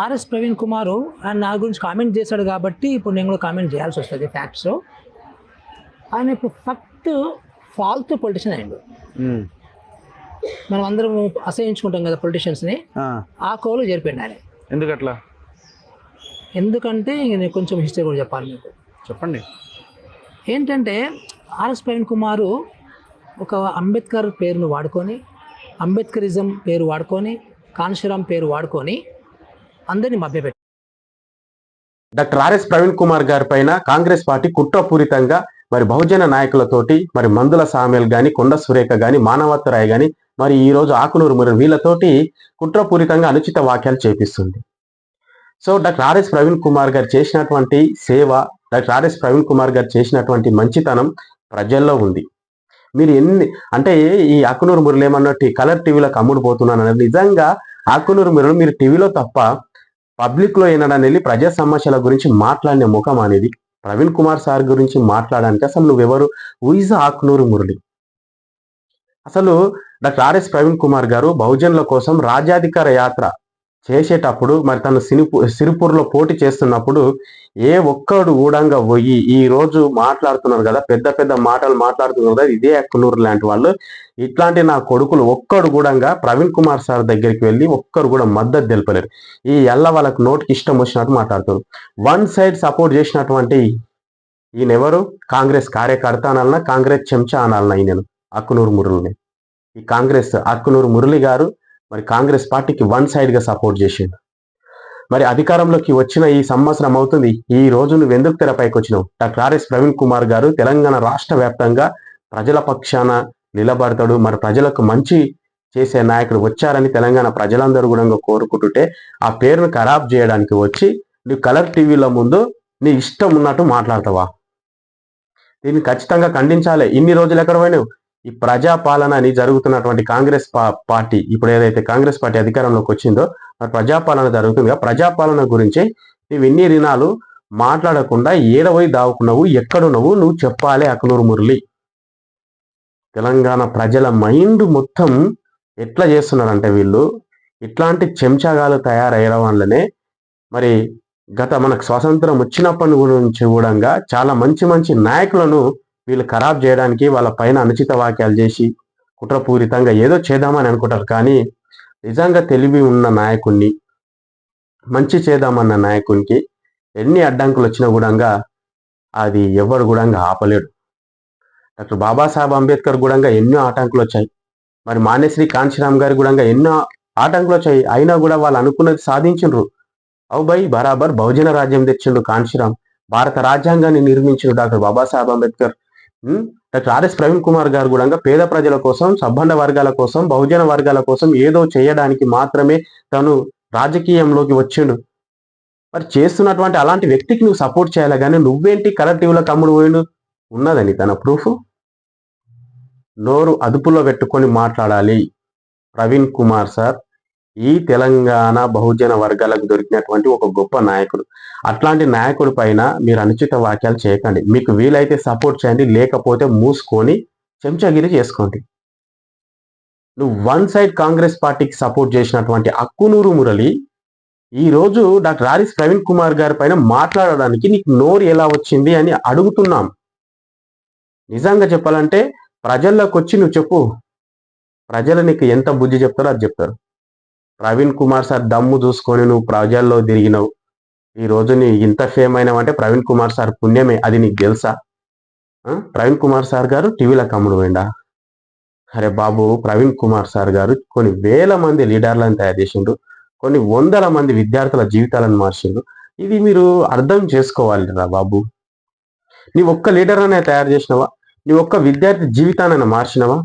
RS Praveen Kumar ఆయన నా గురించి కామెంట్ చేశాడు కాబట్టి ఇప్పుడు నేను కూడా కామెంట్ చేయాల్సి వస్తుంది ఫ్యాక్ట్స్. ఆయన ఇప్పుడు ఫాల్తూ పొలిటీషియన్ అయ్యిండు. మనం అందరం అసహించుకుంటాం కదా పొలిటీషియన్స్ని, ఆ కోలో చేరిపోయింది ఆయన. ఎందుకట్లా? ఎందుకంటే నేను కొంచెం హిస్టరీ కూడా చెప్పాలి మీకు. చెప్పండి. ఏంటంటే ఆర్ఎస్ ప్రవీణ్ కుమార్ ఒక అంబేద్కర్ పేరును వాడుకొని, అంబేద్కరిజం పేరు వాడుకొని, కాన్షీరామ్ పేరు వాడుకొని అందరినీ మభ్యపెట్టి డాక్టర్ ఆర్ఎస్ ప్రవీణ్ కుమార్ గారి పైన కాంగ్రెస్ పార్టీ కుట్రపూరితంగా మరి బహుజన నాయకులతోటి మరి మందుల సామ్యాల్ గాని, కొండ సురేఖ గాని, మానవత్తరాయ్ గాని, మరి ఈ రోజు ఆకునూరు మురళి వీళ్ళతోటి కుట్రపూరితంగా అనుచిత వ్యాఖ్యలు చేపిస్తుంది. So doctor RS Praveen Kumar గారు చేసినటువంటి సేవ, డాక్టర్ ఆర్ఎస్ ప్రవీణ్ కుమార్ గారు చేసినటువంటి మంచితనం ప్రజల్లో ఉంది. మీరు అంటే ఈ ఆకునూరు మురళి ఏమన్నట్టు కలర్ టీవీలకు అమ్ముడు పోతున్నాను అనేది నిజంగా ఆకునూరు మురళి మీరు టీవీలో తప్ప పబ్లిక్ లో ఏనాడని వెళ్ళి ప్రజా సమస్యల గురించి మాట్లాడిన ముఖం అనేది ప్రవీణ్ కుమార్ సార్ గురించి మాట్లాడడానికి అసలు నువ్వెవరు? ఊయిజ ఆకునూరు మురళి. అసలు డాక్టర్ ఆర్ఎస్ ప్రవీణ్ కుమార్ గారు బహుజనుల కోసం రాజ్యాధికార యాత్ర చేసేటప్పుడు మరి తను సిరిపూర్లో పోటీ చేస్తున్నప్పుడు ఏ ఒక్కడు ఊడంగా పోయి ఈ రోజు మాట్లాడుతున్నారు కదా, పెద్ద పెద్ద మాటలు మాట్లాడుతున్నారు కదా, ఇదే ఆకునూరు లాంటి వాళ్ళు, ఇట్లాంటి నా కొడుకులు ఒక్కడు కూడా ప్రవీణ్ కుమార్ సార్ దగ్గరికి వెళ్ళి ఒక్కరు కూడా మద్దతు తెలిపలేరు. ఈ ఎల్ల వాళ్ళకు నోటికి ఇష్టం వచ్చినట్టు మాట్లాడుతారు. వన్ సైడ్ సపోర్ట్ చేసినటువంటి ఈయనెవరు? కాంగ్రెస్ కార్యకర్త అనాలన్నా, కాంగ్రెస్ చెంచా అనాలన్నా ఈయనను ఆకునూరు మురళిని. ఈ కాంగ్రెస్ ఆకునూరు మురళి గారు మరి కాంగ్రెస్ పార్టీకి వన్ సైడ్ గా సపోర్ట్ చేసిండు. మరి అధికారంలోకి వచ్చిన ఈ సంవత్సరం అవుతుంది. ఈ రోజు నువ్వు ఎందుకు తెరపైకి వచ్చినావు? డాక్టర్ ఆర్ఎస్ ప్రవీణ్ కుమార్ గారు తెలంగాణ రాష్ట్ర వ్యాప్తంగా ప్రజల పక్షాన నిలబడతాడు, మరి ప్రజలకు మంచి చేసే నాయకుడు వచ్చారని తెలంగాణ ప్రజలందరూ కూడా కోరుకుంటుంటే ఆ పేరును ఖరాబ్ చేయడానికి వచ్చి నువ్వు కలర్ టీవీల ముందు నీ ఇష్టం ఉన్నట్టు మాట్లాడతావా? దీన్ని ఖచ్చితంగా ఖండించాలి. ఇన్ని రోజులు ఎక్కడ పోయినావు? ఈ ప్రజాపాలన అని జరుగుతున్నటువంటి కాంగ్రెస్ పార్టీ ఇప్పుడు ఏదైతే కాంగ్రెస్ పార్టీ అధికారంలోకి వచ్చిందో మరి ప్రజాపాలన జరుగుతుందిగా, ప్రజాపాలన గురించి నువ్వు ఎన్ని దినాలు మాట్లాడకుండా ఏడవై దావుకున్నావు, ఎక్కడున్నావు నువ్వు చెప్పాలి ఆకునూరు మురళి. తెలంగాణ ప్రజల మైండ్ మొత్తం ఎట్లా చేస్తున్నారంటే వీళ్ళు ఇట్లాంటి చెంచాగాలు తయారయ్యడం వల్లనే మరి గత మనకు స్వాతంత్రం వచ్చినప్పటి గురించి కూడా చాలా మంచి మంచి నాయకులను వీళ్ళు ఖరాబ్ చేయడానికి వాళ్ళ పైన అనుచిత వాక్యాలు చేసి కుట్రపూరితంగా ఏదో చేద్దామని అనుకుంటారు. కానీ నిజంగా తెలివి ఉన్న నాయకుడిని, మంచి చేద్దామన్న నాయకునికి ఎన్ని అడ్డంకులు వచ్చినా కూడా అది ఎవరు కూడా ఆపలేడు. డాక్టర్ బాబాసాహెబ్ అంబేద్కర్ కూడా ఎన్నో ఆటంకులు వచ్చాయి. మరి మానేశ్రీ కాంశీరామ్ గారి కూడా ఎన్నో ఆటంకులు వచ్చాయి. అయినా కూడా వాళ్ళు అనుకున్నది సాధించిండ్రు. అవు బై బరాబర్ బహుజన రాజ్యం తెచ్చిండు కాంశీరామ్, భారత రాజ్యాంగాన్ని నిర్మించిండు doctor Babasaheb Ambedkar. Doctor RS Praveen Kumar గారు కూడా పేద ప్రజల కోసం, సబ్బండ వర్గాల కోసం, బహుజన వర్గాల కోసం ఏదో చేయడానికి మాత్రమే తను రాజకీయంలోకి వచ్చిండు. మరి చేస్తున్నటువంటి అలాంటి వ్యక్తికి నువ్వు సపోర్ట్ చేయాలి, కానీ నువ్వేంటి కలర్ టీవీలో కమ్ముడు పోయిండు? ఉన్నదని తన ప్రూఫ్. నోరు అదుపులో పెట్టుకొని మాట్లాడాలి ప్రవీణ్ కుమార్ సార్. ఈ తెలంగాణ బహుజన వర్గాలకు దొరికినటువంటి ఒక గొప్ప నాయకుడు. అట్లాంటి నాయకుడి పైన మీరు అనుచిత వాక్యాలు చేయకండి. మీకు వీలైతే సపోర్ట్ చేయండి, లేకపోతే మూసుకొని చెంచగిరి చేసుకోండి. నువ్వు వన్ సైడ్ కాంగ్రెస్ పార్టీకి సపోర్ట్ చేసినటువంటి ఆకునూరు మురళి ఈ రోజు డాక్టర్ ఆర్ఎస్ ప్రవీణ్ కుమార్ గారి పైన మాట్లాడడానికి నీకు నోరు ఎలా వచ్చింది అని అడుగుతున్నాం. నిజంగా చెప్పాలంటే ప్రజల్లోకి వచ్చి నువ్వు చెప్పు, ప్రజలు నీకు ఎంత బుద్ధి చెప్తారో అది చెప్తారు. ప్రవీణ్ కుమార్ సార్ దమ్ము చూసుకొని నువ్వు ప్రజల్లో తిరిగినావు. ఈ రోజు నీ ఇంత ఫేమ్ అయినావంటే ప్రవీణ్ కుమార్ సార్ పుణ్యమే. అది నీకు తెలుసా? ప్రవీణ్ కుమార్ సార్ గారు టీవీలో కమ్ముడు పోయిండా? అరే బాబు, ప్రవీణ్ కుమార్ సార్ గారు కొన్ని వేల మంది లీడర్లను తయారు చేసిండు, కొన్ని వందల మంది విద్యార్థుల జీవితాలను మార్చిండు. ఇది మీరు అర్థం చేసుకోవాలి రా బాబు. నీ ఒక్క లీడర్ అనే తయారు చేసినవా? నీ ఒక్క విద్యార్థి జీవితాన్ని మార్చినవా?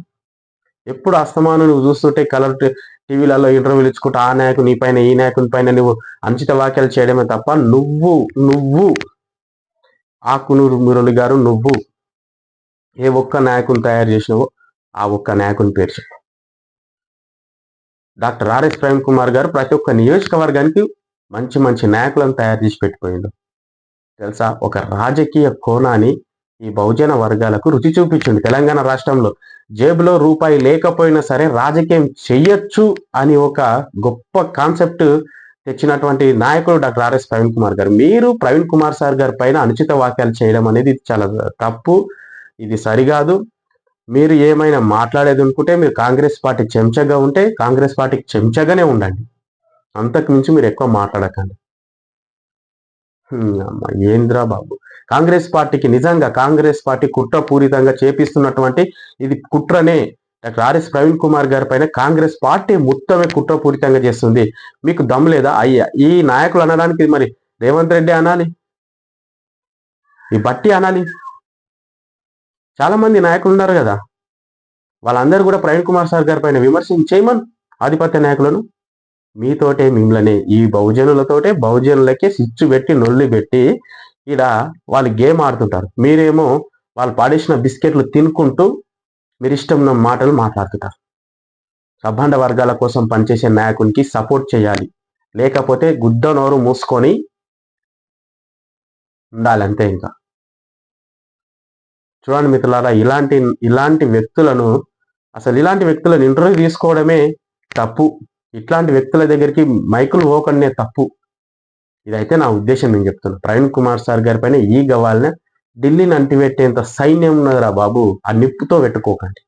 ఎప్పుడు అస్తమానం నువ్వు చూస్తుంటే కలర్ టీవీలలో ఇంటర్వ్యూలు ఇచ్చుకుంటూ ఆ నాయకుడు నీ పైన, ఈ నాయకుని పైన నువ్వు అనుచిత వ్యాఖ్యలు చేయడమే తప్ప నువ్వు ఆకునూరు మురళి గారు నువ్వు ఏ ఒక్క నాయకుని తయారు చేసినావో ఆ ఒక్క నాయకుని పేరు చెప్పు. డాక్టర్ ఆర్ఎస్ ప్రవీణ్ కుమార్ గారు ప్రతి ఒక్క నియోజకవర్గానికి మంచి మంచి నాయకులను తయారు చేసి పెట్టిపోయిండు. తెలుసా? ఒక రాజకీయ కోణాన్ని ఈ బహుజన వర్గాలకు రుచి చూపించింది. తెలంగాణ రాష్ట్రంలో జేబులో రూపాయి లేకపోయినా సరే రాజకీయం చెయ్యొచ్చు అని ఒక గొప్ప కాన్సెప్ట్ తెచ్చినటువంటి నాయకుడు డాక్టర్ ఆర్ఎస్ ప్రవీణ్ కుమార్ గారు. మీరు ప్రవీణ్ కుమార్ సార్ గారి పైన అనుచిత వాక్యాలు చేయడం అనేది చాలా తప్పు, ఇది సరికాదు. మీరు ఏమైనా మాట్లాడేది అనుకుంటే మీరు కాంగ్రెస్ పార్టీ చెంచగా ఉంటే కాంగ్రెస్ పార్టీకి చెంచగానే ఉండండి, అంతకు మించి మీరు ఎక్కువ మాట్లాడకండి. అమ్మా ఏంద్రా బాబు, కాంగ్రెస్ పార్టీకి నిజంగా కాంగ్రెస్ పార్టీ కుట్రపూరితంగా చేపిస్తున్నటువంటి ఇది కుట్రనే. డాక్టర్ ఆర్ఎస్ ప్రవీణ్ కుమార్ గారి పైన కాంగ్రెస్ పార్టీ మొత్తమే కుట్రపూరితంగా చేస్తుంది. మీకు దమ్ము లేదా? అయ్యా ఈ నాయకులు అనడానికి మరి రేవంత్ రెడ్డి అనాలి, ఈ బట్టి అనాలి, చాలా మంది నాయకులు ఉన్నారు కదా, వాళ్ళందరూ కూడా ప్రవీణ్ కుమార్ సార్ గారి పైన విమర్శించేయమని ఆధిపత్య నాయకులను. మీతోటే మిమ్మల్ని ఈ బహుజనులతోటే బహుజనులకే సిచ్చు పెట్టి నొల్లి పెట్టి ఈడ వాళ్ళు గేమ్ ఆడుతుంటారు. మీరేమో వాళ్ళు పాడేసిన బిస్కెట్లు తినుకుంటూ మీరు ఇష్టం ఉన్న మాటలు మాట్లాడుతుంటారు. సబ్బండ వర్గాల కోసం పనిచేసే నాయకునికి సపోర్ట్ చేయాలి, లేకపోతే గుద్ద నోరు మూసుకొని ఉండాలంతే. ఇంకా చూడండి మిత్రులారా, ఇలాంటి వ్యక్తులను ఇంటర్వ్యూ తీసుకోవడమే తప్పు. ఇట్లాంటి వ్యక్తుల దగ్గరికి మైకులు పోకనే తప్పు. ఇదైతే నా ఉద్దేశం, నేను చెప్తున్నా. ప్రవీణ్ కుమార్ సార్ గారి పైన ఈ గవాలనే ఢిల్లీని అంటిపెట్టేంత సైన్యం ఉన్నదిరా బాబు, ఆ నిప్పుతో పెట్టుకోకండి.